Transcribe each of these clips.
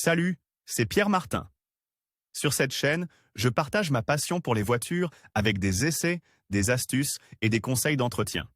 Salut, c'est Pierre Martin. Sur cette chaîne, je partage ma passion pour les voitures avec des essais, des astuces et des conseils d'entretien.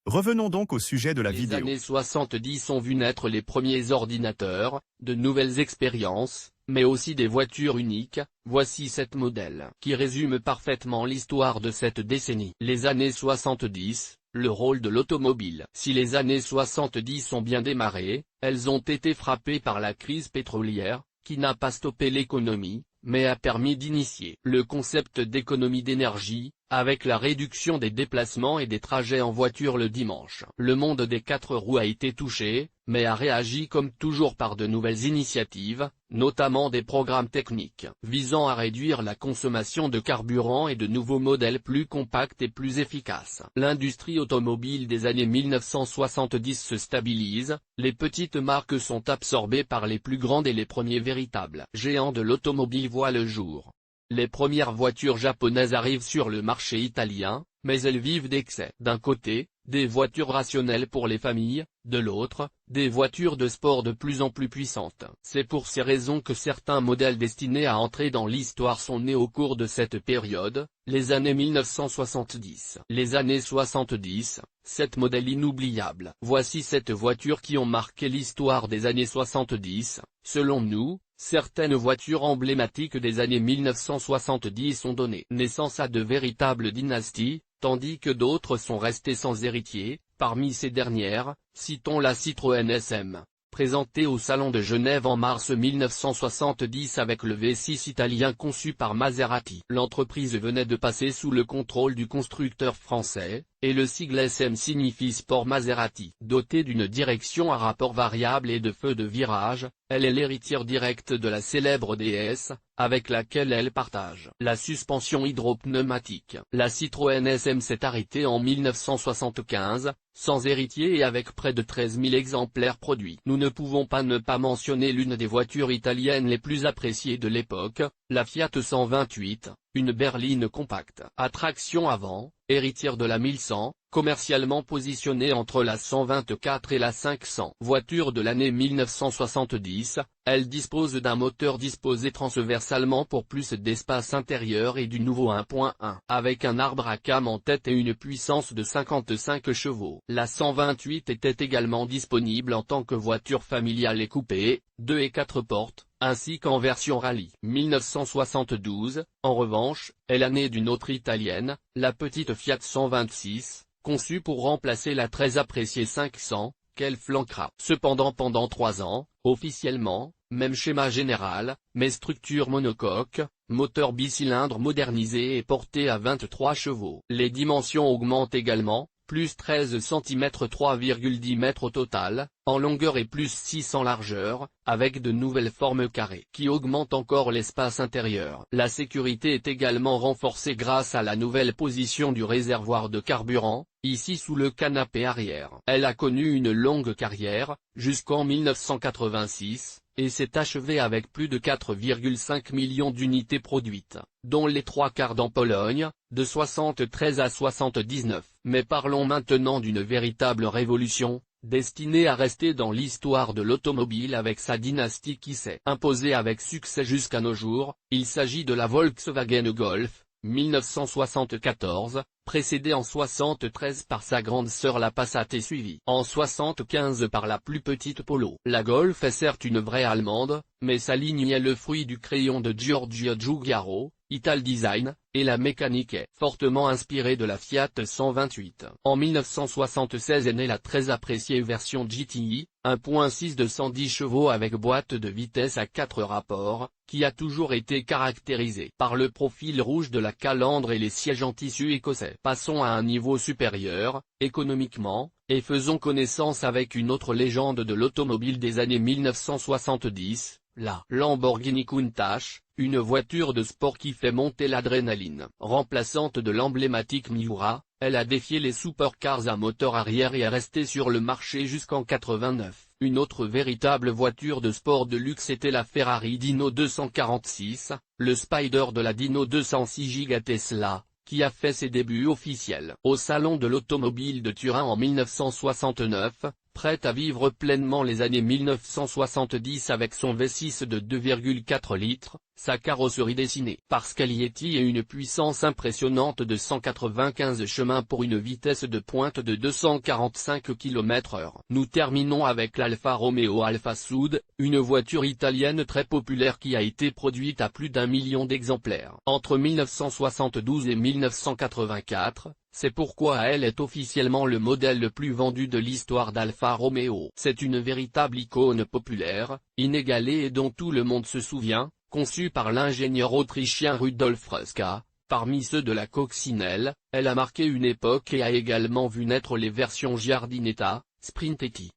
Revenons donc au sujet de la Les vidéo. années 70 ont vu naître les premiers ordinateurs, de nouvelles expériences, mais aussi des voitures uniques. Voici 7 modèles qui résument parfaitement l'histoire de cette décennie. Les années 70, le rôle de l'automobile. Si les années 70 ont bien démarré, elles ont été frappées par la crise pétrolière, qui n'a pas stoppé l'économie, mais a permis d'initier le concept d'économie d'énergie, avec la réduction des déplacements et des trajets en voiture le dimanche. Le monde des 4 roues a été touché, mais a réagi comme toujours par de nouvelles initiatives, notamment des programmes techniques visant à réduire la consommation de carburant et de nouveaux modèles plus compacts et plus efficaces. L'industrie automobile des années 1970 se stabilise, les petites marques sont absorbées par les plus grandes et les premiers véritables géants de l'automobile voient le jour. Les premières voitures japonaises arrivent sur le marché italien, mais elles vivent d'excès. D'un côté, des voitures rationnelles pour les familles, de l'autre, des voitures de sport de plus en plus puissantes. C'est pour ces raisons que certains modèles destinés à entrer dans l'histoire sont nés au cours de cette période, les années 1970. Les années 70, 7 modèles inoubliables. Voici 7 voitures qui ont marqué l'histoire des années 70, selon nous. Certaines voitures emblématiques des années 1970 ont donné naissance à de véritables dynasties, tandis que d'autres sont restées sans héritier. Parmi ces dernières, citons la Citroën SM, présentée au Salon de Genève en mars 1970 avec le V6 italien conçu par Maserati. L'entreprise venait de passer sous le contrôle du constructeur français, et le sigle SM signifie Sport Maserati. Dotée d'une direction à rapport variable et de feux de virage, elle est l'héritière directe de la célèbre DS, avec laquelle elle partage la suspension hydropneumatique. La Citroën SM s'est arrêtée en 1975, sans héritier et avec près de 13 000 exemplaires produits. Nous ne pouvons pas ne pas mentionner l'une des voitures italiennes les plus appréciées de l'époque, la Fiat 128, une berline compacte à traction avant, héritière de la 1100, commercialement positionnée entre la 124 et la 500. Voiture de l'année 1970, elle dispose d'un moteur disposé transversalement pour plus d'espace intérieur et du nouveau 1.1, avec un arbre à cames en tête et une puissance de 55 chevaux. La 128 était également disponible en tant que voiture familiale et coupée, 2 et 4 portes, ainsi qu'en version rallye. 1972, en revanche, est l'année d'une autre italienne, la petite Fiat 126, conçue pour remplacer la très appréciée 500, qu'elle flanquera. Cependant pendant 3 ans, officiellement, même schéma général, mais structure monocoque, moteur bicylindre modernisé et porté à 23 chevaux. Les dimensions augmentent également, plus 13 cm 3,10 m au total, en longueur et plus 6 en largeur, avec de nouvelles formes carrées qui augmentent encore l'espace intérieur. La sécurité est également renforcée grâce à la nouvelle position du réservoir de carburant, ici sous le canapé arrière. Elle a connu une longue carrière, jusqu'en 1986, et s'est achevée avec plus de 4,5 millions d'unités produites, dont les 3/4 en Pologne, de 73 à 79. Mais parlons maintenant d'une véritable révolution, destinée à rester dans l'histoire de l'automobile avec sa dynastie qui s'est imposée avec succès jusqu'à nos jours. Il s'agit de la Volkswagen Golf, 1974, précédée en 73 par sa grande sœur la Passat et suivie en 75 par la plus petite Polo. La Golf est certes une vraie allemande, mais sa ligne est le fruit du crayon de Giorgio Giugiaro, Ital Design, et la mécanique est fortement inspirée de la Fiat 128. En 1976 est née la très appréciée version GTI, 1.6 de 110 chevaux avec boîte de vitesse à 4 rapports, qui a toujours été caractérisée par le profil rouge de la calandre et les sièges en tissu écossais. Passons à un niveau supérieur, économiquement, et faisons connaissance avec une autre légende de l'automobile des années 1970, la Lamborghini Countach, une voiture de sport qui fait monter l'adrénaline. Remplaçante de l'emblématique Miura, elle a défié les supercars à moteur arrière et est restée sur le marché jusqu'en 89. Une autre véritable voiture de sport de luxe était la Ferrari Dino 246, le Spider de la Dino 206 Giga Tesla, qui a fait ses débuts officiels au Salon de l'Automobile de Turin en 1969, Prête à vivre pleinement les années 1970 avec son V6 de 2,4 litres, sa carrosserie dessinée par Scaglietti et une puissance impressionnante de 195 chemins pour une vitesse de pointe de 245 km/h. Nous terminons avec l'Alfa Romeo Alfa Sud, une voiture italienne très populaire qui a été produite à plus d'1 million d'exemplaires entre 1972 et 1984. C'est pourquoi elle est officiellement le modèle le plus vendu de l'histoire d'Alfa Romeo. C'est une véritable icône populaire, inégalée et dont tout le monde se souvient, conçue par l'ingénieur autrichien Rudolf Ruska. Parmi ceux de la coccinelle, elle a marqué une époque et a également vu naître les versions Giardinetta, Sprintetti,